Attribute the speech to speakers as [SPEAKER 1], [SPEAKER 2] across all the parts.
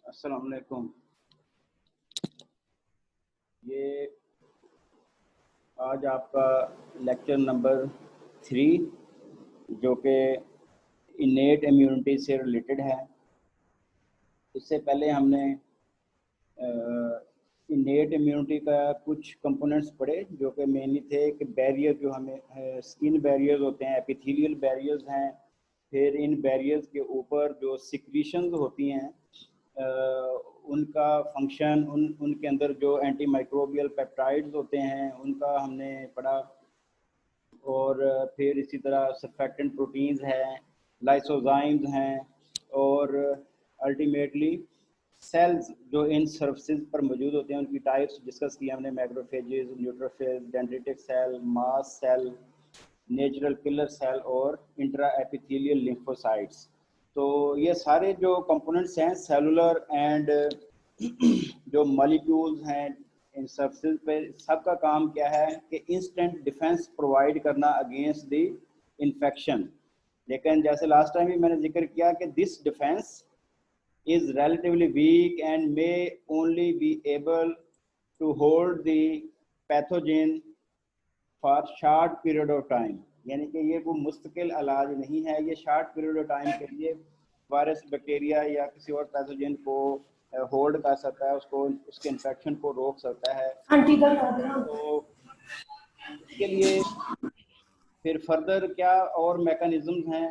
[SPEAKER 1] अस्सलाम वालेकुम। ये आज आपका लेक्चर नंबर 3 जो कि इनेट इम्यूनिटी से रिलेटेड है। इससे पहले हमने इनेट इम्यूनिटी का कुछ कंपोनेंट्स पढ़े जो कि मेनली थे कि बैरियर जो हमें स्किन बैरियर्स होते हैं, एपिथेलियल बैरियर्स हैं, फिर इन बैरियर्स के ऊपर जो सिक्रीशंस होती हैं उनका फंक्शन, उनके अंदर जो एंटी माइक्रोबियल पेप्टाइड्स होते हैं उनका हमने पढ़ा, और फिर इसी तरह सर्फेक्टेंट प्रोटीन्स हैं, लाइसोजाइम्स हैं, और अल्टीमेटली सेल्स जो इन सर्फेसिस पर मौजूद होते हैं उनकी टाइप्स डिस्कस की हमने। मैक्रोफेजेस, न्यूट्रोफिल्स, डेंड्रिटिक सेल, मास सेल, नेचुरल किलर सेल और इंट्रा एपिथेलियल लिम्फोसाइट्स। तो ये सारे जो कंपोनेंट्स हैं सेलुलर एंड जो मॉलिक्यूल्स हैं इन सर्फेसिस पे, सबका काम क्या है कि इंस्टेंट डिफेंस प्रोवाइड करना अगेंस्ट द इन्फेक्शन। लेकिन जैसे लास्ट टाइम भी मैंने जिक्र किया कि this defence is relatively weak and may only be able to hold the pathogen for short period of time। यानी कि ये कोई मुस्तकिल इलाज नहीं है, ये शॉर्ट पीरियड ऑफ टाइम के लिए वायरस, बैक्टीरिया या किसी और पैथोजन को होल्ड कर सकता है, उसको उसके इन्फेक्शन को रोक सकता है। तो इसके लिए फिर फर्दर क्या और मैकेनिज्म्स हैं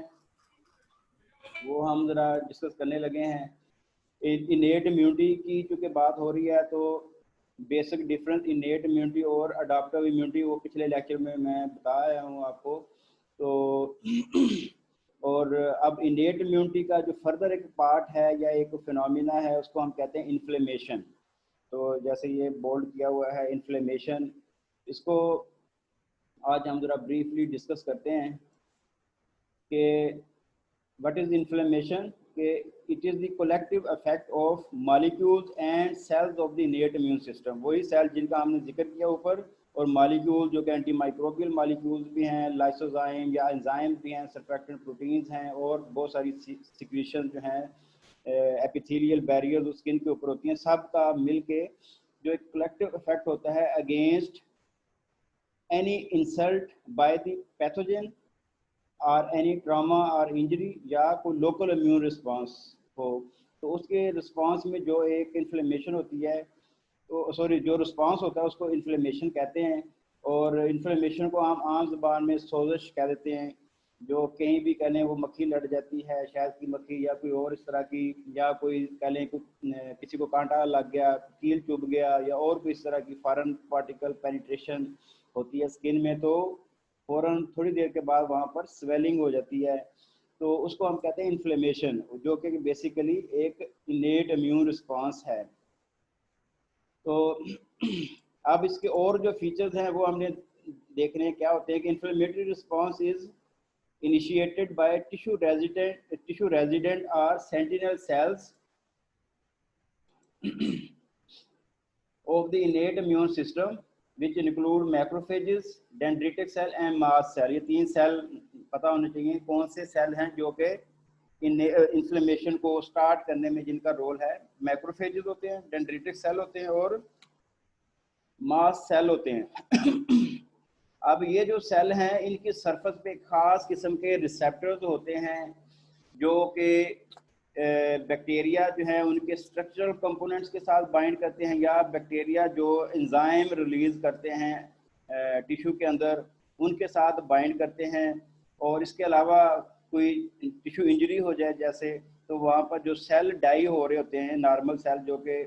[SPEAKER 1] वो हम ज़रा डिस्कस करने लगे हैं। इनेट इम्यूनिटी की चूँकि बात हो रही है तो बेसिक डिफरेंस इनेट इम्यूनिटी और अडाप्टिव इम्यूनिटी वो पिछले लेक्चर में मैं बताया हूँ आपको। तो और अब इनेट इम्यूनिटी का जो फर्दर एक पार्ट है या एक फिनोमिना है उसको हम कहते हैं इन्फ्लेमेशन। तो जैसे ये बोल्ड किया हुआ है इन्फ्लेमेशन, इसको आज हम ज़रा ब्रीफली डिस्कस करते हैं कि what is inflammation. it is the collective effect of molecules and cells of the innate immune system। वही सेल जिनका हमने जिक्र किया ऊपर, और मॉलिक्यूल जो कि एंटी माइक्रोबियल मॉलिक्यूल्स भी हैं, लाइसोजाइम या एंजाइम भी हैं, सर्फेक्टेंट प्रोटीन्स हैं, और बहुत सारी सिक्रीशन जो हैं एपिथेलियल बैरियर जो स्किन के ऊपर होती हैं, सब का मिल के जो एक कलेक्टिव इफेक्ट होता है against any insult by the pathogen और एनी ट्रामा और इंजरी या कोई लोकल इम्यून रिस्पांस हो, तो उसके रिस्पांस में जो एक इन्फ्लेमेशन होती है, तो सॉरी जो रिस्पांस होता है उसको इन्फ्लेमेशन कहते हैं। और इन्फ्लेमेशन को हम आम ज़बान में सोजिश कह देते हैं, जो कहीं भी कह लें वो मक्खी लड़ जाती है, शहद की मक्खी या कोई और इस तरह की, या कोई कह लें किसी को कांटा लग गया, कील चुभ गया, या और कोई इस तरह की फॉरेन पार्टिकल पेनिट्रेशन होती है स्किन में, तो फ़ौरन थोड़ी देर के बाद वहाँ पर स्वेलिंग हो जाती है, तो उसको हम कहते हैं इन्फ्लेमेशन, जो कि बेसिकली एक इनेट इम्यून रिस्पांस है। तो अब इसके और जो फीचर्स हैं वो हमने देखने हैं क्या होते हैं कि inflammatory response is initiated by tissue resident और sentinel cells of the innate immune system which include macrophages, dendritic cell and mast cell। ये 3 सेल पता होने चाहिए कौन से सेल हैं जो कि इन्फ्लेमेशन को स्टार्ट करने में जिनका रोल है। मैक्रोफेजेस होते हैं, डेंड्रिटिक सेल होते हैं और मास्ट सेल होते हैं। अब ये जो सेल हैं इनकी सरफेस पे खास किस्म के रिसेप्टर्स होते हैं जो कि बैक्टीरिया जो है उनके स्ट्रक्चरल कंपोनेंट्स के साथ बाइंड करते हैं, या बैक्टीरिया जो एंजाइम रिलीज करते हैं टिश्यू के अंदर उनके साथ बाइंड करते हैं। और इसके अलावा कोई टिश्यू इंजरी हो जाए जैसे, तो वहाँ पर जो सेल डाई हो रहे होते हैं, नॉर्मल सेल जो कि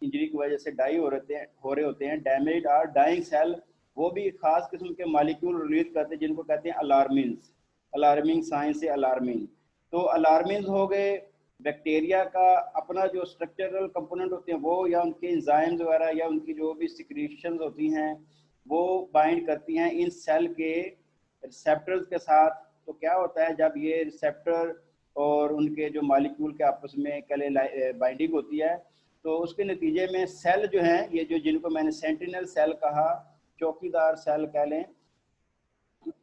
[SPEAKER 1] इंजरी की वजह से डाई हो रहे होते हैं, डैमेज और डाइंग सेल, वो भी खास किस्म के मॉलिक्यूल रिलीज करते हैं जिनको कहते हैं अलार्मिन्स। अलार्मिंग साइन से अलार्मिन, तो अलार्मिन्स हो गए। बैक्टीरिया का अपना जो स्ट्रक्चरल कंपोनेंट होते हैं वो, या उनके एंजाइम्स वगैरह या उनकी जो भी सिक्रीशंस होती हैं वो बाइंड करती हैं इन सेल के रिसेप्टर्स के साथ। तो क्या होता है जब ये रिसेप्टर और उनके जो मॉलिक्यूल के आपस में कले बाइंडिंग होती है, तो उसके नतीजे में सेल जो हैं, ये जो जिनको मैंने सेंटिनल सेल कहा, चौकीदार सेल कह लें,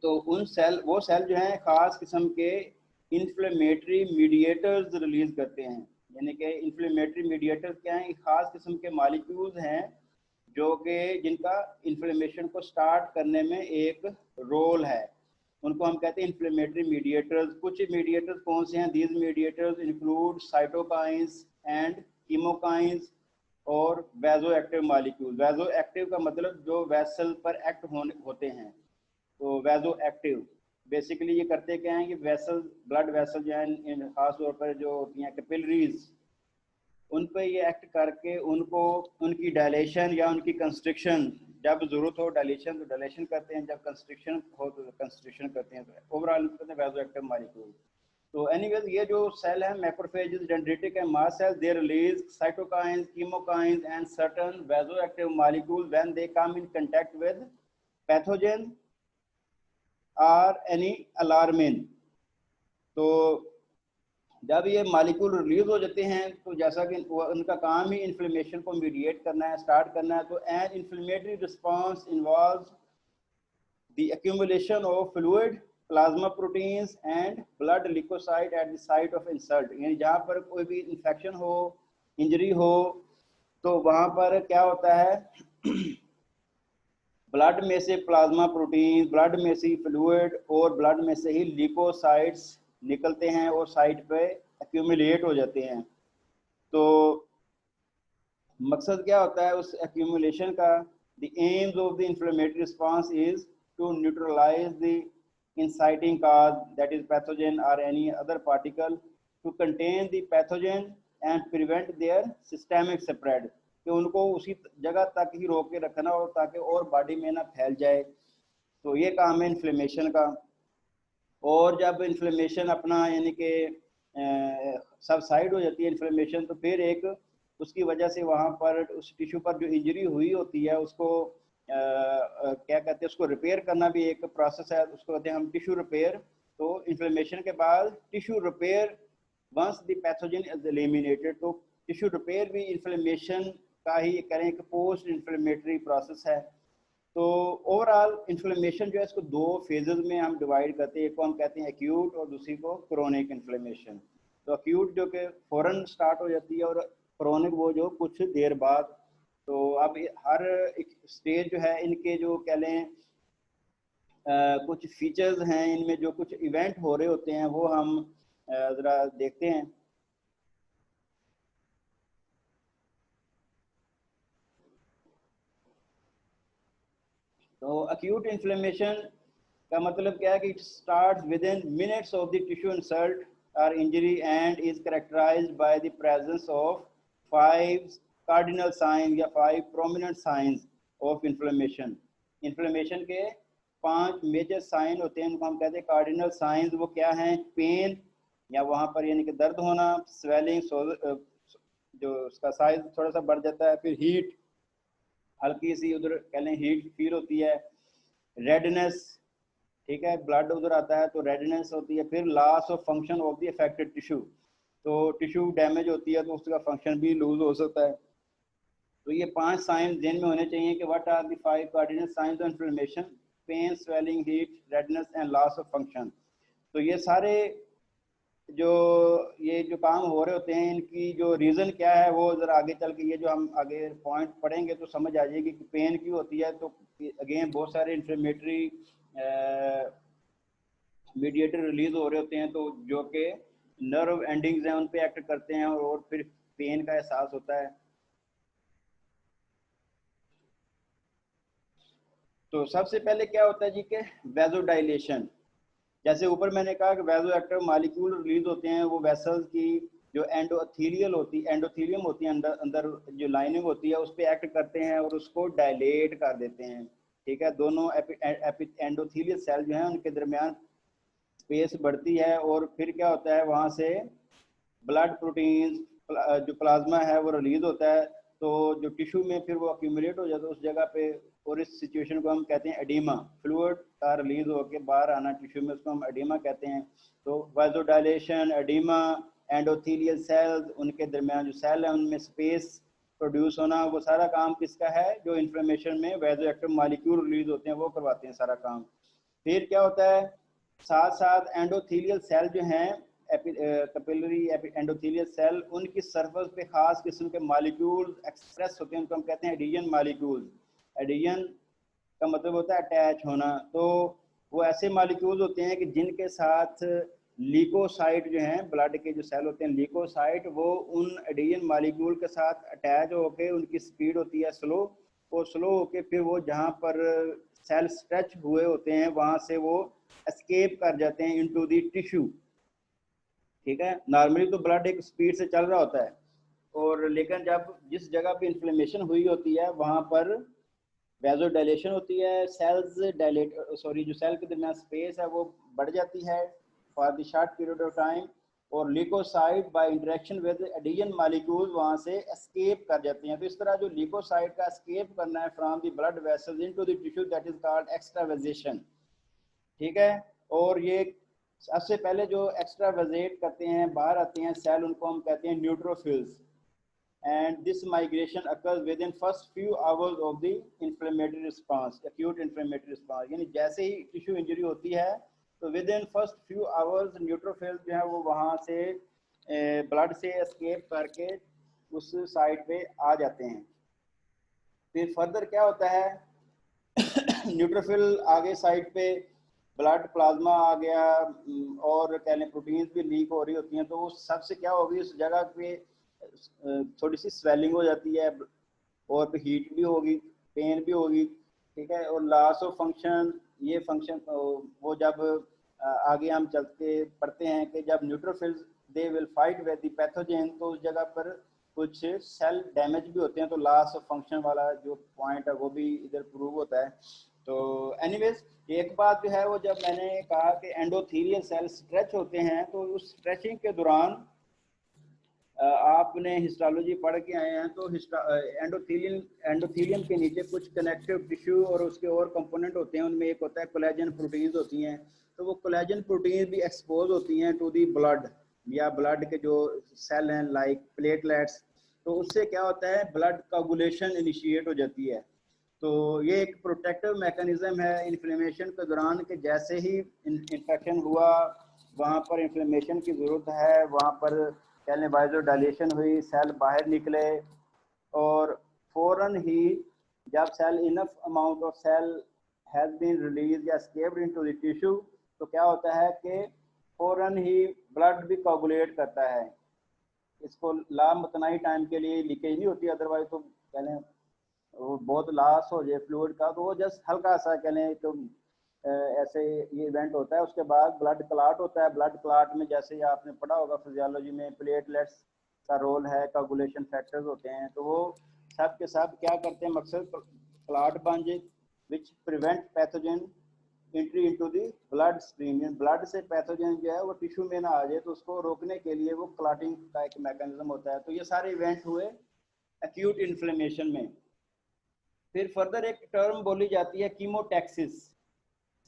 [SPEAKER 1] तो उन सेल, वो सेल जो हैं खास किस्म के इन्फ्लेमेटरी मीडिएटर्स रिलीज करते हैं। यानी कि इन्फ्लेमेटरी मीडिएटर्स क्या हैं, खास किस्म के मॉलिक्यूल्स हैं जो कि जिनका इन्फ्लेमेशन को स्टार्ट करने में एक रोल है, उनको हम कहते हैं इन्फ्लेमेटरी मीडिएटर्स। कुछ मीडिएटर्स कौन से हैं? These mediators include cytokines and chemokines और वैजो एक्टिव मॉलिक्यूल। वैजो एक्टिव का मतलब जो वेसल पर एक्ट होते हैं, तो वैजो एक्टिव बेसिकली ये करते क्या हैं कि वेसल, ब्लड वेसल जो है खास तौर पर जो होती हैं कैपिलरीज, उन पर ये एक्ट करके उनको उनकी डायलेशन या उनकी कंस्ट्रिक्शन, जब जरूरत हो डायलेशन तो डायलेशन करते हैं, जब कंस्ट्रिक्शन हो तो कंस्ट्रिक्शन करते हैं। तो ओवरऑल कहते हैं वैजो एक्टिव मॉलिक्यूल। तो एनीवेज ये जो सेल है macrophages, dendritic and mast cell, they release cytokines, chemokines and certain vasoactive molecule when they come in contact with pathogen और एनी अलार्मिन। तो जब ये मॉलिक्यूल रिलीज हो जाते हैं तो जैसा कि उनका काम ही इन्फ्लेमेशन को मीडिएट करना है, स्टार्ट करना है। तो an inflammatory response involves the accumulation of fluid, plasma proteins and blood leukocyte at the site of insult. यानी जहाँ पर कोई भी इन्फेक्शन हो, इंजरी हो, तो वहाँ पर क्या होता है ब्लड में से प्लाज्मा प्रोटीन, ब्लड में से फ्लूइड और ब्लड में से ही लिकोसाइट्स निकलते हैं और साइट पे एक्यूमुलेट हो जाते हैं। तो मकसद क्या होता है उस एक्यूमुलेशन का? The aims of the inflammatory response is to neutralise the inciting cause, that is pathogen or any other particle, to contain the pathogen and prevent their systemic spread, कि उनको उसी जगह तक ही रोक के रखना और ताकि और बॉडी में ना फैल जाए। तो ये काम है इन्फ्लेमेशन का। और जब इन्फ्लेमेशन अपना यानी कि सबसाइड हो जाती है इन्फ्लेमेशन, तो फिर एक उसकी वजह से वहाँ पर उस टिश्यू पर जो इंजरी हुई होती है उसको क्या कहते हैं, उसको रिपेयर करना भी एक प्रोसेस है, उसको कहते हैं हम टिश्यू रिपेयर। तो इन्फ्लेमेशन के बाद tissue repair once the pathogen is eliminated, तो टिश्यू रिपेयर भी इन्फ्लेमेशन का ही करें एक पोस्ट इन्फ्लेमेटरी प्रोसेस है। तो ओवरऑल इन्फ्लेमेशन जो है इसको दो फेजेस में हम डिवाइड करते हैं, एक को हम कहते हैं एक्यूट और दूसरी को क्रोनिक इन्फ्लेमेशन। तो एक्यूट जो कि फ़ौरन स्टार्ट हो जाती है और क्रोनिक वो जो कुछ देर बाद। तो अब हर एक स्टेज जो है इनके जो कह लें कुछ फीचर्स हैं, इनमें जो कुछ इवेंट हो रहे होते हैं वो हम ज़रा देखते हैं। तो एक्यूट इन्फ्लेमेशन का मतलब क्या है कि it starts with in minutes of the tissue insult और injury and is characterized by the presence of 5 cardinal sign या 5 prominent signs of inflammation. Inflammation के 5 मेजर साइन होते हैं, उनको हम कहते हैं कार्डिनल साइंस। वो क्या हैं? पेन या वहाँ पर यानी कि दर्द होना, स्वेलिंग जो उसका साइज थोड़ा सा बढ़ जाता है, फिर हीट, हल्की सी उधर कह लें हीट फील होती है, रेडनेस, ठीक है, ब्लड उधर आता है तो रेडनेस होती है, फिर loss of function of the affected tissue, तो टिश्यू डैमेज होती है तो उसका फंक्शन भी लूज हो सकता है। तो ये 5 साइन दिन में होने चाहिए कि what are the 5 cardinal signs of inflammation? Pain, swelling, heat, redness and loss of function. तो ये सारे जो काम हो रहे होते हैं इनकी जो रीज़न क्या है वो ज़रा आगे चल के ये जो हम आगे पॉइंट पढ़ेंगे तो समझ आ जाएगी कि पेन क्यों होती है। तो अगेन बहुत सारे इन्फ्लेमेटरी मीडिएटर रिलीज हो रहे होते हैं तो जो कि नर्व एंडिंग्स हैं उन पे एक्ट करते हैं और फिर पेन का एहसास होता है। तो सबसे पहले क्या होता है जी के वैसोडाइलेशन। जैसे ऊपर मैंने कहा कि वैसो एक्टिव मॉलिक्यूल रिलीज होते हैं, वो वेसल्स की जो एंडोथीलियम होती है, अंदर जो लाइनिंग होती है उस पर एक्ट करते हैं और उसको डायलेट कर देते हैं। ठीक है, दोनों एंडोथीलियल सेल जो हैं उनके दरमियान स्पेस बढ़ती है और फिर क्या होता है वहाँ से ब्लड प्रोटीन्स जो प्लाज्मा है वो रिलीज होता है। तो जो टिश्यू में फिर वो अक्यूमुलेट हो जाता है उस जगह पे, और इस सिचुएशन को हम कहते हैं एडीमा। फ्लूइड का रिलीज होकर बाहर आना टिश्यू में, उसको हम एडीमा कहते हैं। तो वाजोडाइलेशन, एडीमा, एंडोथीलियल सेल्स, उनके दरमियान जो सेल है उनमें स्पेस प्रोड्यूस होना, वो सारा काम किसका है? जो इन्फ्लेमेशन में वैजो एक्टिव मॉलिक्यूल रिलीज होते हैं वो करवाते हैं सारा काम। फिर क्या होता है, साथ साथ एंडोथीलियल सेल जो हैं कैपिलरी एंडोथेलियल सेल, उनकी सरफेस पे खास किस्म के मालिक्यूल एक्सप्रेस होते हैं, उनको हम कहते हैं एडिशन मालिक्यूल। एडिशन का मतलब होता है अटैच होना। तो वो ऐसे मालिक्यूल्स होते हैं कि जिनके साथ लीकोसाइट जो हैं, ब्लड के जो सेल होते हैं लीकोसाइट, वो उन एडिशन मालिक्यूल के साथ अटैच होके उनकी स्पीड होती है स्लो, और स्लो होके फिर वो जहाँ पर सेल स्ट्रेच हुए होते हैं वहाँ से वो एस्केप कर जाते हैं इनटू द टिश्यू। ठीक है, नॉर्मली तो ब्लड एक स्पीड से चल रहा होता है, और लेकिन जब जिस जगह पे इन्फ्लेमेशन हुई होती है वहाँ पर वैजो डायलेशन होती है, सेल्स डायलेट जो सेल के दरमियान स्पेस है वो बढ़ जाती है for the short period of time, और leukocyte by interaction with adhesion molecule वहाँ से एस्केप कर जाते हैं। तो इस तरह जो ल्यूकोसाइट का एस्केप करना है from the blood vessels into the tissue, that is called extravasation. ठीक है, और ये सबसे पहले जो एक्स्ट्रावेजेट करते हैं, बाहर आते हैं सेल, उनको हम कहते हैं neutrophils, and this migration occurs within first few hours of the inflammatory response, acute inflammatory response। यानी जैसे ही टिश्यू इंजरी होती है तो with in first few hours neutrophils जो है वो वहाँ से ब्लड से एस्केप करके उस साइड पे आ जाते हैं। फिर फर्दर क्या होता है, न्यूट्रोफिल आगे साइड पे ब्लड प्लाज्मा आ गया, और कह लें प्रोटीन्स भी लीक हो रही होती हैं, तो वो सबसे क्या होगी, उस जगह पे थोड़ी सी स्वेलिंग हो जाती है, और हीट भी होगी, पेन भी होगी। ठीक है, और लॉस ऑफ फंक्शन, ये फंक्शन वो जब आगे हम चलते पढ़ते हैं कि जब neutrophils they will fight with the pathogen, तो उस जगह पर कुछ सेल डैमेज भी होते हैं, तो लॉस ऑफ फंक्शन वाला जो पॉइंट है वो भी इधर प्रूव होता है। तो एनीवेज एक बात जो है वो, जब मैंने कहा कि एंडोथेलियल सेल स्ट्रेच होते हैं, तो उस स्ट्रेचिंग के दौरान आपने हिस्टोलॉजी पढ़ के आए हैं, तो एंडोथेलियम के नीचे कुछ कनेक्टिव टिश्यू और उसके और कंपोनेंट होते हैं, उनमें एक होता है कोलेजन प्रोटीन्स होती हैं। तो वो कोलेजन प्रोटीन्स भी एक्सपोज होती हैं टू दी ब्लड, या ब्लड के जो सेल हैं लाइक प्लेटलेट्स, तो उससे क्या होता है, ब्लड कोगुलेशन इनिशिएट हो जाती है। तो ये एक प्रोटेक्टिव मैकेनिज्म है इन्फ्लेमेशन के दौरान, कि जैसे ही इन्फेक्शन हुआ, वहाँ पर इन्फ्लेमेशन की ज़रूरत है, वहाँ पर सेल वाइजो डायलेशन हुई, सेल बाहर निकले, और फौरन ही जब cell enough amount of cell has been release या एस्केप्ड इनटू द टिश्यू, तो क्या होता है कि फौरन ही ब्लड भी कोगुलेट करता है। इसको लामतनाई टाइम के लिए लीकेज नहीं होती, अदरवाइज तो कह लें वो बहुत लॉस हो जाए फ्लूइड का, तो वो जस्ट हल्का सा कह लें तो ऐसे ये इवेंट होता है। उसके बाद ब्लड क्लॉट होता है। ब्लड क्लॉट में जैसे आपने पढ़ा होगा फिजियोलॉजी में, प्लेटलेट्स का रोल है, कोगुलेशन फैक्टर्स होते हैं, तो वो सब के सब क्या करते हैं, मकसद क्लॉट बन जाए which prevent pathogen entry into the blood stream. Blood से पैथोजन जो है वो टिश्यू में ना आ जाए, तो उसको रोकने के लिए वो क्लॉटिंग का एक मैकेनिज्म होता है। तो ये सारे इवेंट हुए एक्यूट इन्फ्लेमेशन में। फिर फर्दर एक टर्म बोली जाती है कीमोटैक्सिस।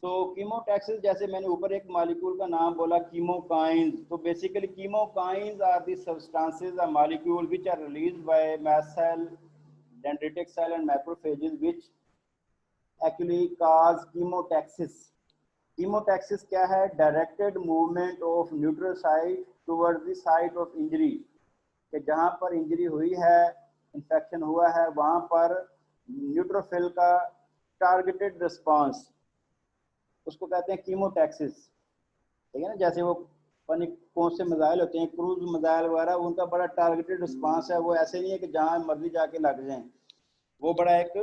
[SPEAKER 1] तो कीमोटैक्सिस, जैसे मैंने ऊपर एक मॉलिक्यूल का नाम बोला कीमोकाइंस, तो basically chemokines are the substances और molecule which are released by mast cell, dendritic cell and macrophages which actually cause chemotaxis. Chemotaxis क्या है, directed movement of neutrocyte towards the site of injury, कि जहाँ पर injury हुई है, infection हुआ है, वहाँ पर न्यूट्रोफिल का टारगेटेड रिस्पांस, उसको कहते हैं कीमोटैक्सिस। ठीक है ना, जैसे वो पता कौन से मिसाइल होते हैं, क्रूज मिसाइल वगैरह, उनका बड़ा टारगेटेड रिस्पांस है। वो ऐसे नहीं है कि जहाँ मर्जी जाके लग जाएं, वो बड़ा एक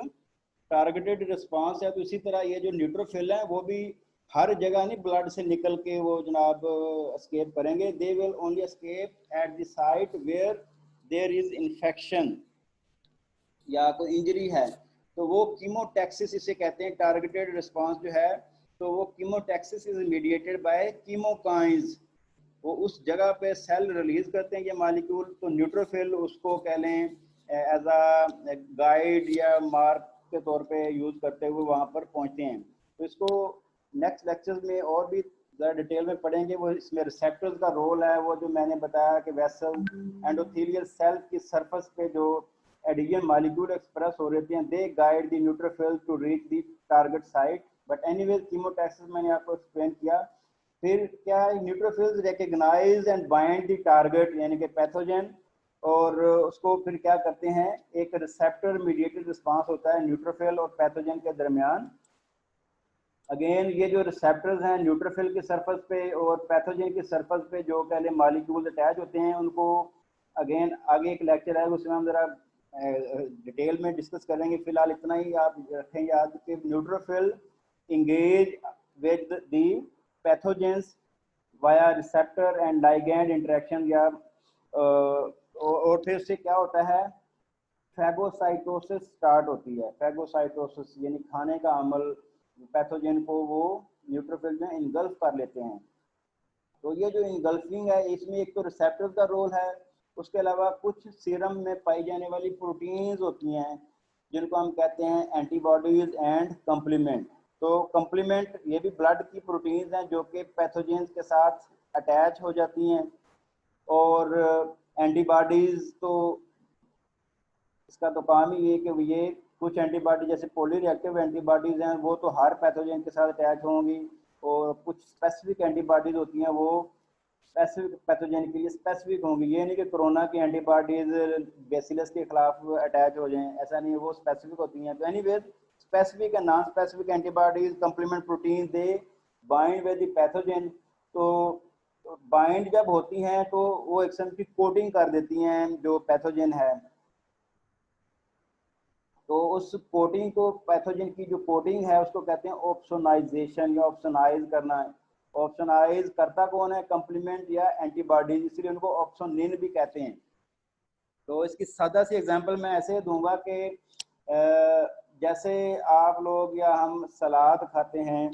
[SPEAKER 1] टारगेटेड रिस्पांस है। तो इसी तरह ये जो न्यूट्रोफिल है वो भी हर जगह नहीं ब्लड से निकल के वो जनाब एस्केप करेंगे। They will only escape at the site where there is infection या कोई इंजरी है, तो वो कीमोटैक्सिस इसे कहते हैं, टारगेटेड रिस्पांस जो है। तो वो chemotaxis is mediated by chemokines. वो उस जगह पे सेल रिलीज करते हैं ये मॉलिक्यूल, तो न्यूट्रोफिल उसको कह लें एज अ गाइड या मार्क के तौर पे यूज करते हुए वहाँ पर पहुँचते हैं। तो इसको नेक्स्ट लेक्चर्स में और भी ज़रा डिटेल में पढ़ेंगे। वो इसमें रिसेप्टर्स का रोल है, वो जो मैंने बताया कि वेसल एंडोथेलियल सेल की सरफेस पे जो एडिशन मॉलिक्यूल एक्सप्रेस हो रहे हैं, they guide the neutrophil to reach the target site. But anyways chemotaxis मैंने आपको एक्सप्लेन किया। फिर क्या है, neutrophils recognize and bind the target यानी कि पैथोजन, और उसको फिर क्या करते हैं, एक रिसेप्टर मीडिएटेड रिस्पांस होता है न्यूट्रोफिल और पैथोजन के दरमियान। अगेन ये जो रिसेप्टर्स हैं न्यूट्रोफिल की सरफेस पे और पैथोजन की सरफेस पे जो पहले मॉलिक्यूल्स अटैच होते हैं, उनको अगेन आगे एक लेक्चर है उसमें हम जरा डिटेल में डिस्कस करेंगे। फिलहाल इतना ही आप रखें याद कि neutrophil engage with the pathogens via receptor and ligand interaction, या और फिर से क्या होता है, फैगोसाइटोसिस स्टार्ट होती है। फैगोसाइटोसिस यानी खाने का अमल, पैथोजन को वो न्यूट्रोफिल में इनगल्फ कर लेते हैं। तो ये जो इनगल्फिंग है इसमें एक तो रिसेप्टर का रोल है, उसके अलावा कुछ सीरम में पाई जाने वाली प्रोटीन्स होती हैं जिनको हम कहते हैं एंटीबॉडीज एंड कम्प्लीमेंट। तो कम्प्लीमेंट ये भी ब्लड की प्रोटीन्स हैं जो कि पैथोजेंस के साथ अटैच हो जाती हैं, और एंटीबॉडीज तो इसका तो काम ही है कि ये कुछ एंटीबॉडी जैसे पॉली रिएक्टिव एंटीबॉडीज हैं वो तो हर पैथोजन के साथ अटैच होंगी, और कुछ स्पेसिफिक एंटीबॉडीज होती हैं वो स्पेसिफिक पैथोजन के लिए स्पेसिफिक होंगी। ये नहीं कि कोरोना की एंटीबॉडीज बेसिलस के खिलाफ अटैच हो जाएं, ऐसा नहीं है, वो स्पेसिफिक होती हैं। तो anyways specific and non specific antibodies complement protein they bind with the pathogen. तो बाइंड जब होती हैं तो वो एक किस्म की कोटिंग कर देती हैं जो पैथोजन है। तो उस कोटिंग को, पैथोजन की जो कोटिंग है उसको कहते हैं ऑप्सोनाइजेशन या ऑप्शनाइज करना है। ऑप्शनाइज करता कौन है, कम्प्लीमेंट या एंटीबॉडीज, इसलिए उनको ऑप्सोनिन भी कहते हैं। तो इसकी सादा सी एग्जांपल मैं ऐसे दूंगा कि जैसे आप लोग या हम सलाद खाते हैं,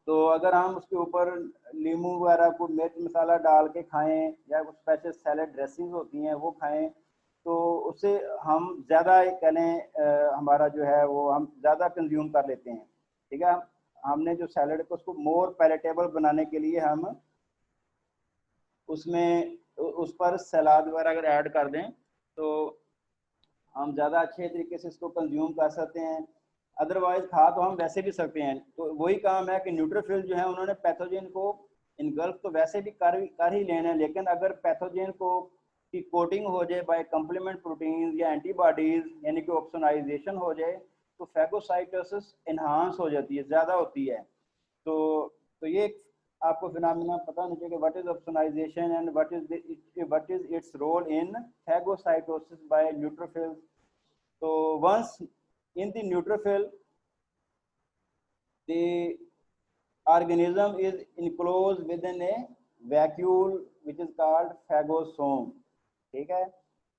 [SPEAKER 1] तो अगर हम उसके ऊपर नींबू वगैरह को मिर्च मसाला डाल के खाएं या कुछ स्पेशल सैलड ड्रेसिंग होती हैं वो खाएं, तो उससे हम ज़्यादा कह लें हमारा जो है वो हम ज़्यादा कंज्यूम कर लेते हैं। ठीक है, हमने जो सैलड को उसको मोर पैलेटेबल बनाने के लिए हम उसमें उस पर सलाद वगैरह अगर ऐड कर दें तो हम ज़्यादा अच्छे तरीके से इसको कंज्यूम कर सकते हैं। अदरवाइज खा तो हम वैसे भी सकते हैं। तो वही काम है कि न्यूट्रोफिल जो है उन्होंने पैथोजन को इनगल्फ तो वैसे भी कर ही लेना है, लेकिन अगर पैथोजन को की कोटिंग हो जाए बाय कम्प्लीमेंट प्रोटीन या एंटीबॉडीज यानी कि ऑप्सोनाइजेशन हो जाए तो फैगोसाइटोसिस इन्हांस हो जाती है, ज़्यादा होती है। तो ये आपको फिनोमेना पता होना चाहिए कि what is opsonisation and what is its role in phagocytosis by neutrophils. तो once in the neutrophil the organism is enclosed within a vacuole which is called phagosome। ठीक है,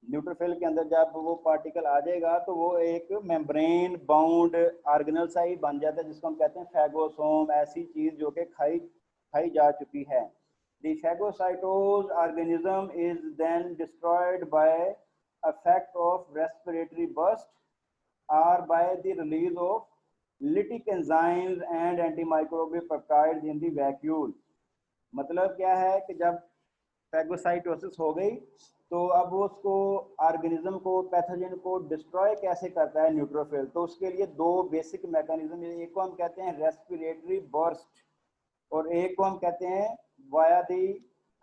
[SPEAKER 1] न्यूट्रोफिल के अंदर जब वो पार्टिकल आ जाएगा तो वो एक मेम्ब्रेन बाउंड ऑर्गेनल सा ही बन जाता है जिसको हम कहते हैं फैगोसोम, ऐसी चीज जो कि खाई जा चुकी है। The phagocytosed organism is then destroyed by effect of respiratory burst or by the release of lytic enzymes and antimicrobial peptides in the vacuole। मतलब क्या है कि जब फैगोसाइटोसिस हो गई तो अब वो उसको ऑर्गेनिज्म को, पैथोजन को डिस्ट्रॉय कैसे करता है न्यूट्रोफिल। तो उसके लिए दो बेसिक मैकेनिज्म, एक को हम कहते हैं रेस्पिरेटरी बर्स्ट और एक को हम कहते हैं via the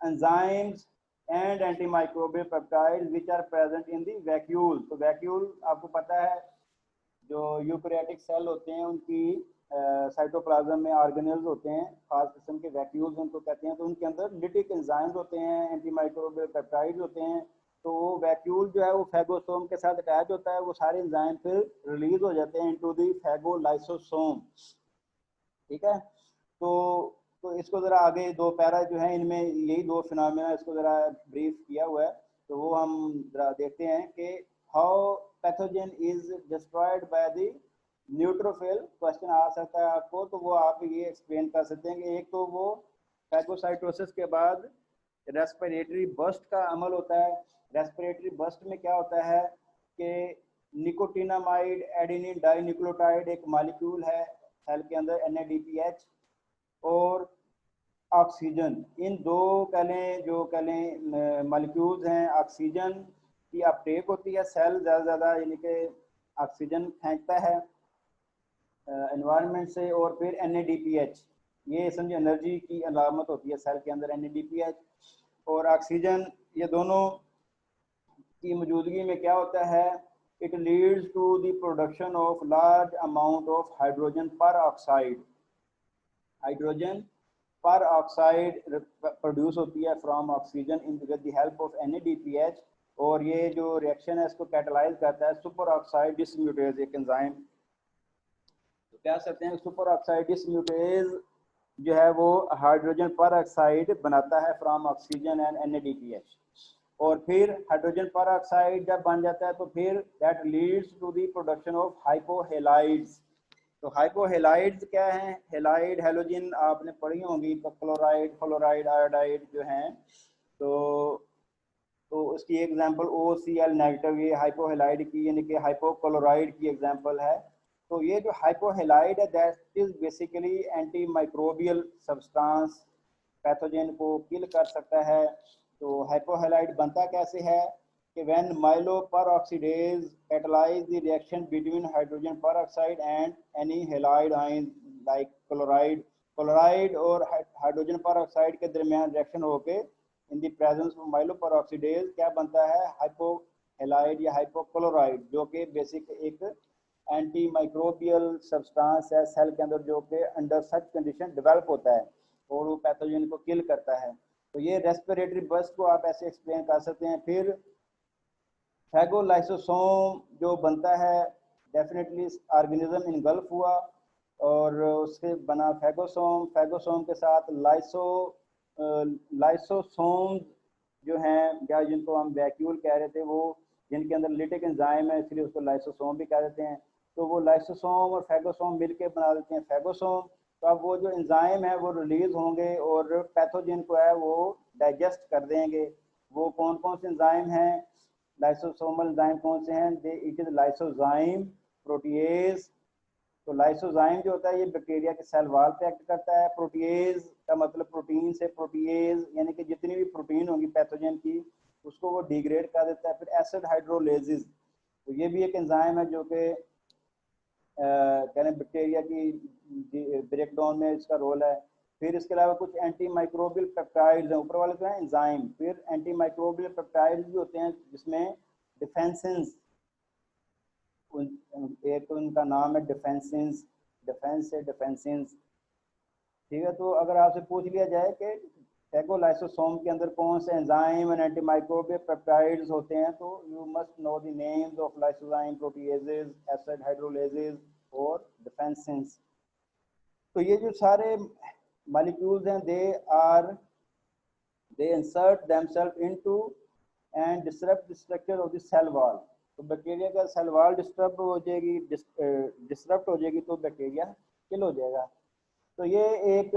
[SPEAKER 1] enzymes and antimicrobial peptides which are present in the vacuole. तो वैक्यूल आपको पता है जो यूकैरियोटिक सेल होते हैं उनकी साइटोप्लाज्म में ऑर्गेनेल्स होते हैं, खास किस्म के वैक्यूल्स उनको कहते हैं। तो उनके अंदर लिटिक एंजाइम्स होते हैं, एंटीमाइक्रोबियल पेप्टाइड्स होते हैं। तो वो वैक्यूल जो है वो फैगोसोम के साथ अटैच होता है, वो सारे एंजाइम फिर रिलीज हो जाते हैं इनटू द फैगोलाइसोसोम। ठीक है, तो इसको ज़रा आगे दो पैरा जो है इनमें यही दो फिनोमेना इसको ज़रा ब्रीफ किया हुआ है, तो वो हम ज़रा देखते हैं कि how pathogen is destroyed by the neutrophil. Question आ सकता है आपको, तो वो आप ये एक्सप्लेन कर सकते हैं कि एक तो वो फैगोसाइटोसिस के बाद रेस्पिरेटरी बर्स्ट का अमल होता है। रेस्पिरेटरी बर्स्ट में क्या होता है कि निकोटिनामाइड एडेनिन डाइन्यूक्लियोटाइड एक मॉलिक्यूल है सेल के अंदर NADPH और ऑक्सीजन, इन दो कह लें मॉलिक्यूल्स हैं। ऑक्सीजन की अपटेक होती है, सेल ज़्यादा यानी कि ऑक्सीजन फेंकता है एनवायरनमेंट से, और फिर NADPH ये समझे एनर्जी की अलामत होती है सेल के अंदर NADPH और ऑक्सीजन, ये दोनों की मौजूदगी में क्या होता है, it leads to the production of large amount of hydrogen peroxide. Hydrogen peroxide produce होती है from oxygen in with the help of NADPH, और ये जो रिएक्शन है इसको कैटलाइज करता है सुपर ऑक्साइड डिसम्यूटेज एक एंजाइम। तो क्या करते हैं, सुपर ऑक्साइड डिसम्यूटेज जो है वो हाइड्रोजन पर ऑक्साइड बनाता है फ्रॉम ऑक्सीजन एंड NADPH, और फिर हाइड्रोजन पर ऑक्साइड जब बन जाता है तो फिर that leads to the production of hypohalides. तो हाइपोहेलाइड्स क्या हैं, हेलाइड हेलोजिन आपने पढ़ी होंगी, क्लोराइड फ्लोराइड आयोडाइड जो हैं, तो उसकी एग्जांपल OCl नेगेटिव, ये हाइपोहेलाइड की यानी कि हाइपोक्लोराइड की एग्जांपल है। तो ये जो हाइपोहेलाइड है that is basically anti microbial substance, pathogen को किल कर सकता है। तो हाइपोहेलाइड बनता कैसे है कि when माइलोपेरोक्सीडेज catalyse the reaction between hydrogen peroxide and any halide ion like chloride, chloride और हाइड्रोजन पेरोक्साइड के दरमियान रिएक्शन होके इन द प्रेजेंस ऑफ माइलोपेरोक्सीडेज क्या बनता है, हाइपोहेलाइड या हाइपोक्लोराइड, जो कि बेसिक एक एंटी माइक्रोबियल सब्सटेंस है सेल के अंदर, जो कि अंडर सच कंडीशन डेवलप होता है और वो पैथोजन को किल करता है। तो ये रेस्पिरेटरी बर्स्ट को आप ऐसे एक्सप्लेन कर सकते हैं। फिर फैगोलाइसोसोम जो बनता है, डेफिनेटली ऑर्गेनिज्म इनगल्फ हुआ और उससे बना फैगोसोम, फैगोसोम के साथ लाइसोसोम जो हैं, या जिनको हम वैक्यूल कह रहे थे, वो जिनके अंदर लिटिक एंजाइम है इसलिए उसको लाइसोसोम भी कह देते हैं। तो वो लाइसोसोम और फैगोसोम मिलके बना देते हैं फैगोसोम। तो अब वो जो एंजाइम है वो रिलीज होंगे और पैथोजन को है वो डाइजेस्ट कर देंगे। वो कौन कौन से एंजाइम हैं, लाइसोसोमल एंजाइम कौन से हैं, दे इट इज लाइसोजाइम, प्रोटीएज। तो लाइसोजाइम जो होता है ये बैक्टीरिया के सेल वॉल पे एक्ट करता है। प्रोटीएज का मतलब प्रोटीन से, प्रोटीएज यानी कि जितनी भी प्रोटीन होगी पैथोजन की उसको वो डिग्रेड कर देता है। फिर एसिड हाइड्रोलेसिस, तो ये भी एक एंजाइम है जो कि बैक्टीरिया की ब्रेकडाउन में इसका रोल है। फिर इसके अलावा कुछ एंटी माइक्रोबियल पेप्टाइड्स हैं, ऊपर वाले तो हैं एंजाइम, फिर एंटी माइक्रोबियल पेप्टाइड्स भी होते हैं जिसमें डिफेंसेंस, एक उनका नाम है डिफेंसेंस, डिफेंस से डिफेंसेंस, ठीक है। तो अगर आपसे पूछ लिया जाए कि फैगोलाइसोसोम के अंदर कौन से enzyme and antimicrobial peptides होते हैं, तो you must know the names of lysozyme, proteases, acid hydrolases और डिफेंसेंस। तो ये जो सारे मॉलिक्यूल्स हैं they insert themselves into and disrupt the structure of the cell wall. तो बैक्टीरिया का सेल वॉल डिस्टर्ब हो जाएगी, डिसरप्ट हो जाएगी तो बैक्टीरिया किल हो जाएगा। तो ये एक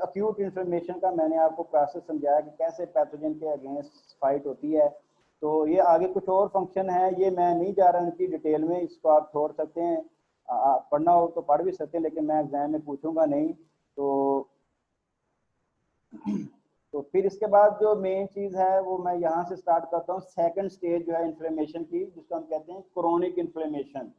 [SPEAKER 1] अक्यूट इन्फ्लेमेशन का मैंने आपको प्रोसेस समझाया कि कैसे पैथोजन के अगेंस्ट फाइट होती है। तो ये आगे कुछ और फंक्शन है, ये मैं नहीं जा रहा उनकी डिटेल में, इसको आप छोड़ सकते हैं, पढ़ना हो तो पढ़ भी सकते हैं, लेकिन मैं एग्जाम में पूछूंगा नहीं। तो फिर इसके बाद जो मेन चीज़ है वो मैं यहाँ से स्टार्ट करता हूँ, सेकंड स्टेज जो है इन्फ्लेमेशन की, जिसको हम कहते हैं क्रोनिक इन्फ्लेमेशन।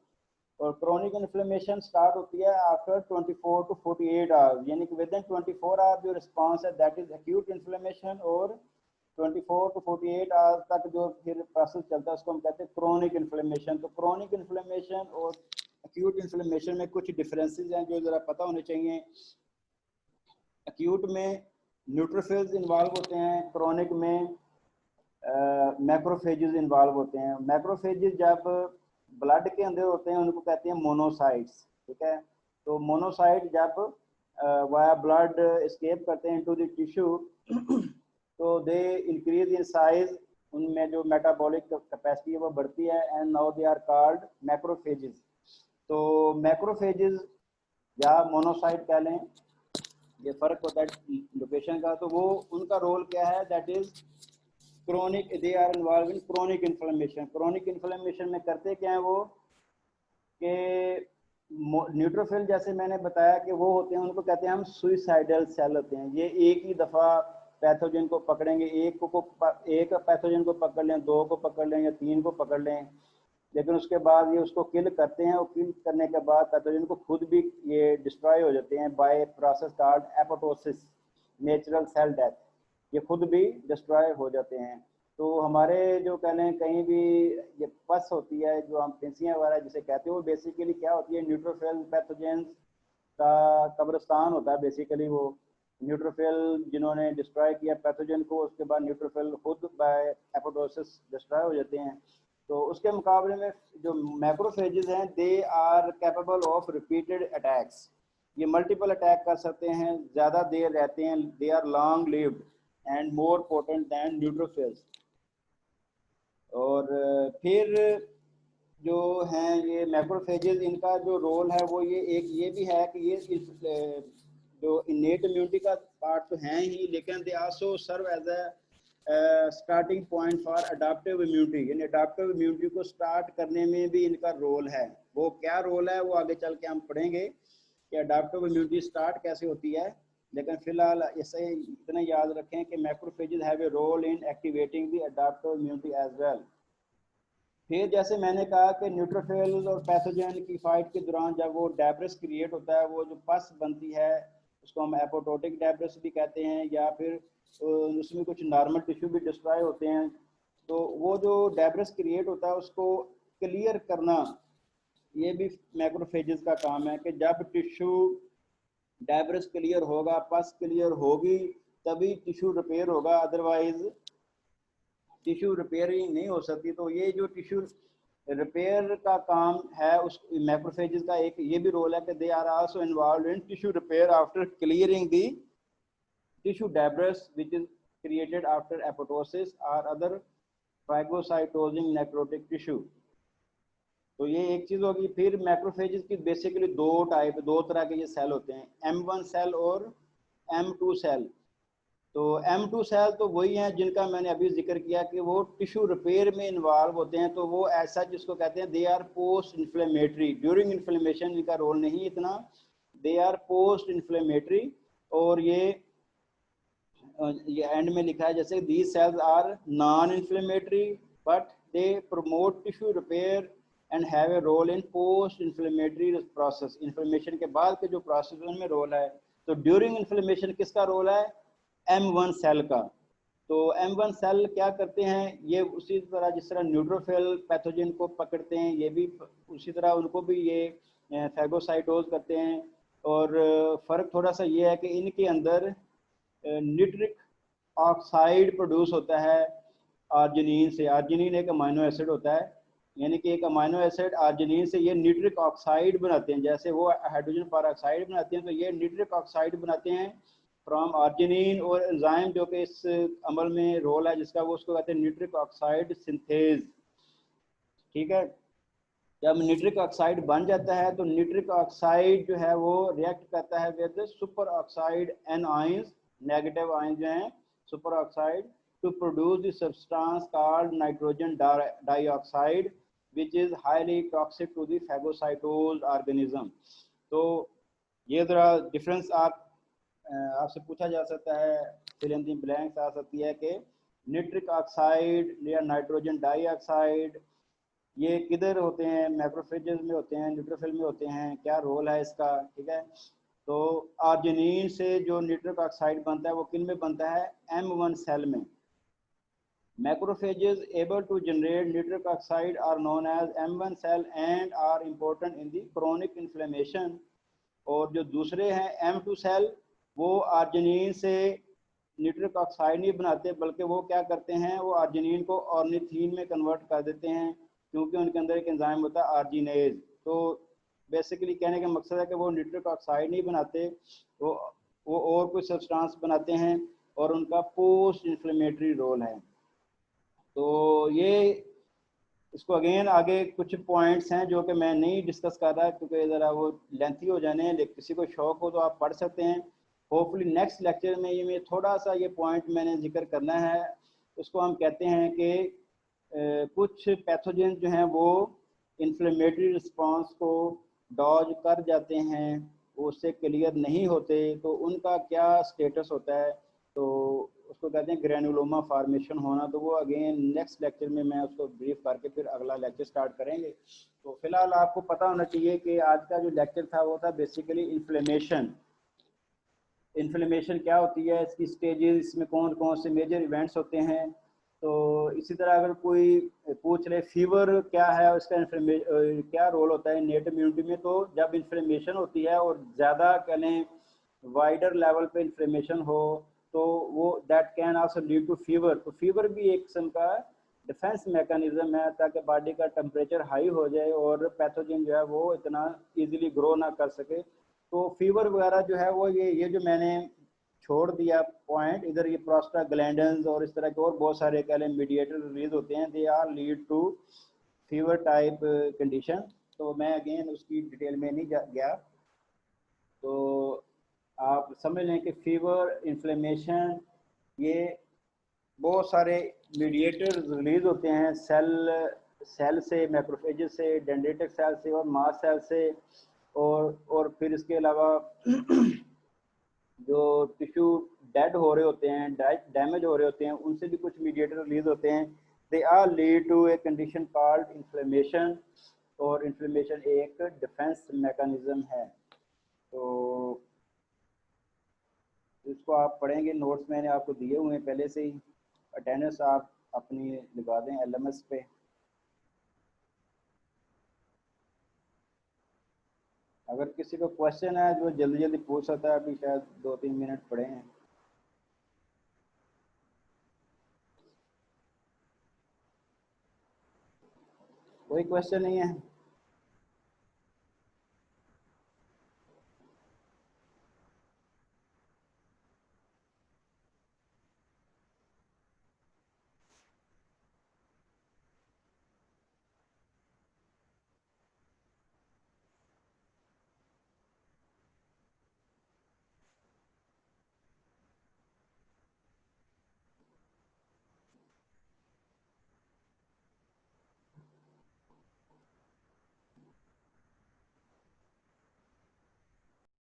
[SPEAKER 1] और क्रोनिक इन्फ्लेमेशन स्टार्ट होती है आफ्टर 24 to 48 आवर्स, यानी कि विद इन 24 आवर्स जो रिस्पांस है दैट इज एक्यूट इन्फ्लेमेशन, और 24 to 48 आवर्स तक जो फिर प्रोसेस चलता है उसको हम कहते हैं क्रोनिक इन्फ्लेमेशन। तो क्रोनिक इन्फ्लेमेशन और एक्यूट इन्फ्लेमेशन में कुछ डिफरेंसेस हैं जो ज़रा पता होने चाहिए। एक्यूट में न्यूट्रोफिल्स इन्वॉल्व होते हैं, क्रोनिक में मैक्रोफेजेस इन्वॉल्व होते हैं। मैक्रोफेजेस जब ब्लड के अंदर होते हैं उनको कहते हैं मोनोसाइट्स, ठीक है। तो मोनोसाइट जब वाया ब्लड एस्केप करते हैं इनटू द टिश्यू तो दे इंक्रीज इन साइज, उनमें जो मेटाबॉलिक कैपेसिटी है वो बढ़ती है, and now they are called macrophages. तो मैक्रोफेजेस या मोनोसाइट कह लें, ये फर्क होता है लोकेशन का। तो वो उनका रोल क्या है, that is chronic, they are involve in chronic inflammation. Chronic inflammation में करते क्या है वो कि न्यूट्रोफिल जैसे मैंने बताया कि वो होते हैं, उनको कहते हैं हम सुइसाइडल सेल होते हैं। ये एक ही दफ़ा पैथोजन को पकड़ेंगे, एक पैथोजन को पकड़ लें, दो को पकड़ लें या तीन को पकड़ लें, लेकिन उसके बाद ये उसको किल करते हैं और किल करने के बाद पैथोजन को खुद भी ये डिस्ट्रॉय हो जाते हैं by process called apoptosis, natural cell death. ये खुद भी डिस्ट्रॉय हो जाते हैं। तो हमारे जो कह लें कहीं भी ये पस होती है, जो हम फिंसियाँ वगैरह जिसे कहते हैं, वो बेसिकली क्या होती है, न्यूट्रोफिल पैथोजेंस का कब्रिस्तान होता है बेसिकली। वो न्यूट्रोफिल जिन्होंने डिस्ट्रॉय किया पैथोजन को, उसके बाद न्यूट्रोफिल खुद बाय एपोप्टोसिस डिस्ट्रॉय हो जाते हैं। तो उसके मुकाबले में जो मैक्रोफेजेस हैं, they are capable of repeated attacks. ये मल्टीपल अटैक कर सकते हैं, ज़्यादा देर रहते हैं, they are long lived and more potent than neutrophils. और फिर जो हैं ये मैक्रोफेजेस, इनका जो रोल है वो ये भी है कि ये जो इनेट इम्यूनिटी का पार्ट तो हैं ही, लेकिन they also serve as a starting point for adaptive immunity. यानी अडाप्टिव इम्यूनिटी को स्टार्ट करने में भी इनका रोल है। वो क्या रोल है वो आगे चल के हम पढ़ेंगे कि अडाप्टिव इम्यूनिटी स्टार्ट कैसे होती है। लेकिन फिलहाल ऐसे इतना याद रखें कि macrophages have a role in activating the adaptive immunity as well. फिर जैसे मैंने कहा कि न्यूट्रोफिल्स और पैथोजन की फाइट के दौरान जब वो डेब्रिस क्रिएट होता है, वो जो पस बनती है उसको हम एपोटोटिक डेब्रिस भी कहते हैं, या फिर उसमें कुछ नॉर्मल टिश्यू भी डिस्ट्रॉय होते हैं। तो वो जो डेब्रिस क्रिएट होता है उसको क्लियर करना, ये भी मैक्रोफेजेस का काम है कि जब टिश्यू डेब्रिस क्लियर होगा, पस क्लियर होगी, तभी टिश्यू रिपेयर होगा, अदरवाइज टिश्यू रिपेयरिंग नहीं हो सकती। तो ये जो टिश्यू रिपेयर का काम है उस मैक्रोफेजेस का एक ये भी रोल है कि they are also involved in tissue repair after clearing the tissue debris which is created after apoptosis और अदर फाइगोसाइटोजिंग नेक्रोटिक टिश्यू। तो ये एक चीज होगी। फिर मैक्रोफेजेस की बेसिकली दो तरह के ये सेल होते हैं, M1 सेल और M2 सेल। तो M2 सेल तो वही हैं जिनका मैंने अभी जिक्र किया कि वो टिश्यू रिपेयर में इन्वॉल्व होते हैं। तो वो ऐसा जिसको कहते हैं they R post inflammatory, during inflammation इनका रोल नहीं इतना, दे आर पोस्ट इन्फ्लेमेटरी। और ये एंड में लिखा है जैसे these cells are non inflammatory but they promote tissue repair and have a role in post inflammatory process. Inflammation के बाद के जो प्रोसेस उनमें रोल है। तो ड्यूरिंग इन्फ्लेमेशन किसका रोल है, M1 सेल का। तो M1 सेल क्या करते हैं, ये उसी तरह जिस तरह न्यूट्रोफिल पैथोजन को पकड़ते हैं, ये भी उसी तरह उनको भी ये फैगोसाइटोज करते हैं। और फ़र्क थोड़ा सा ये है कि इनके अंदर निट्रिक ऑक्साइड प्रोड्यूस होता है आर्जिनिन से। आर्जिनिन एक अमाइनो एसिड होता है, यानी कि एक अमाइनो एसिड आर्जिनिन से ये निट्रिक ऑक्साइड बनाते हैं। जैसे वो हाइड्रोजन पेरोक्साइड बनाते हैं, तो ये निट्रिक ऑक्साइड बनाते हैं फ्रॉम आर्जिनिन। और एंजाइम जो कि इस अमल में रोल है जिसका, वो उसको कहते हैं निट्रिक ऑक्साइड सिंथेज। ठीक है, जब निट्रिक ऑक्साइड बन जाता है तो निट्रिक ऑक्साइड जो है वो रिएक्ट करता है with superoxide anions, negative ion जो हैं superoxide, to produce the substance called nitrogen dioxide which is highly toxic to the phagocytosed organism। तो ये ज़रा डिफरेंस आपसे पूछा जा सकता है, फिल इन द ब्लैंक्स आ सकती है कि निट्रिक ऑक्साइड या नाइट्रोजन डाइऑक्साइड ये किधर होते हैं, मैक्रोफेजेस में होते हैं, न्यूट्रोफिल में होते हैं, क्या रोल है इसका। ठीक है, तो आर्जिनिन से जो निट्रिक ऑक्साइड बनता है वो किन में बनता है, M1 सेल में। Macrophages able to generate nitric oxide are known as M1 cell and are important in the chronic inflammation। और जो दूसरे हैं M2 सेल, वो आर्जिनिन से निट्रिक ऑक्साइड नहीं बनाते, बल्कि वो क्या करते हैं, वो आर्जिनिन को ऑर्निथीन में कन्वर्ट कर देते हैं, क्योंकि उनके अंदर एक एंजाइम होता है आर्जिनेज। तो बेसिकली कहने का मकसद है कि वो निट्रिक ऑक्साइड नहीं बनाते, वो और कोई सब्सटेंस बनाते हैं, और उनका पोस्ट इन्फ्लेमेटरी रोल है। तो ये इसको अगेन आगे कुछ पॉइंट्स हैं जो कि मैं नहीं डिस्कस कर रहा क्योंकि ज़रा वो लेंथी हो जाने हैं, लेकिन किसी को शौक हो तो आप पढ़ सकते हैं। होपफुली नेक्स्ट लेक्चर में ये मैं थोड़ा सा ये पॉइंट मैंने जिक्र करना है। उसको हम कहते हैं कि कुछ पैथोजन जो हैं वो इन्फ्लेमेटरी रिस्पांस को डॉज कर जाते हैं, वो उससे क्लियर नहीं होते, तो उनका क्या स्टेटस होता है। तो उसको कहते हैं ग्रेनुलोमा फॉर्मेशन होना। तो वो अगेन नेक्स्ट लेक्चर में मैं उसको ब्रीफ करके फिर अगला लेक्चर स्टार्ट करेंगे। तो फिलहाल आपको पता होना चाहिए कि आज का जो लेक्चर था वो था बेसिकली इन्फ्लेमेशन। इन्फ्लेमेशन क्या होती है, इसकी स्टेजेस, इसमें कौन कौन से मेजर इवेंट्स होते हैं। तो इसी तरह अगर कोई पूछ ले फीवर क्या है, उसका क्या रोल होता है इनेट इम्यूनिटी में, तो जब इन्फ्लेमेशन होती है और ज़्यादा कह लें वाइडर लेवल पे इन्फ्लेमेशन हो तो वो that can also lead to fever. तो फीवर भी एक किस्म का डिफेंस मैकेनिज्म है ताकि बॉडी का टेम्परेचर हाई हो जाए और पैथोजन जो है वो इतना इजीली ग्रो ना कर सके। तो फीवर वगैरह जो है वो ये जो मैंने छोड़ दिया पॉइंट, इधर ये प्रोस्टाग्लैंडिन्स और इस तरह के और बहुत सारे कह लें मीडिएटर रिलीज होते हैं, they are lead to fever type condition. तो मैं अगेन उसकी डिटेल में नहीं गया। तो आप समझ लें कि फीवर, इन्फ्लेमेशन, ये बहुत सारे मीडिएटर रिलीज होते हैं सेल से, मैक्रोफेजेस से, डेंड्रिटिक सेल से और मास्ट सेल से। और फिर इसके अलावा जो टिश्यू डेड हो रहे होते हैं, डैमेज हो रहे होते हैं, उनसे भी कुछ मीडिएटर रिलीज होते हैं। They are lead to a condition called inflammation. और इन्फ्लेमेशन एक डिफेंस मैकेनिज्म है। तो इसको आप पढ़ेंगे, नोट्स मैंने आपको दिए हुए हैं पहले से ही। अटेंडेंस आप अपनी लगा दें LMS पे। अगर किसी को क्वेश्चन है जो जल्दी जल्दी पूछ सकता है, अभी शायद 2-3 मिनट पड़े हैं। कोई क्वेश्चन नहीं है?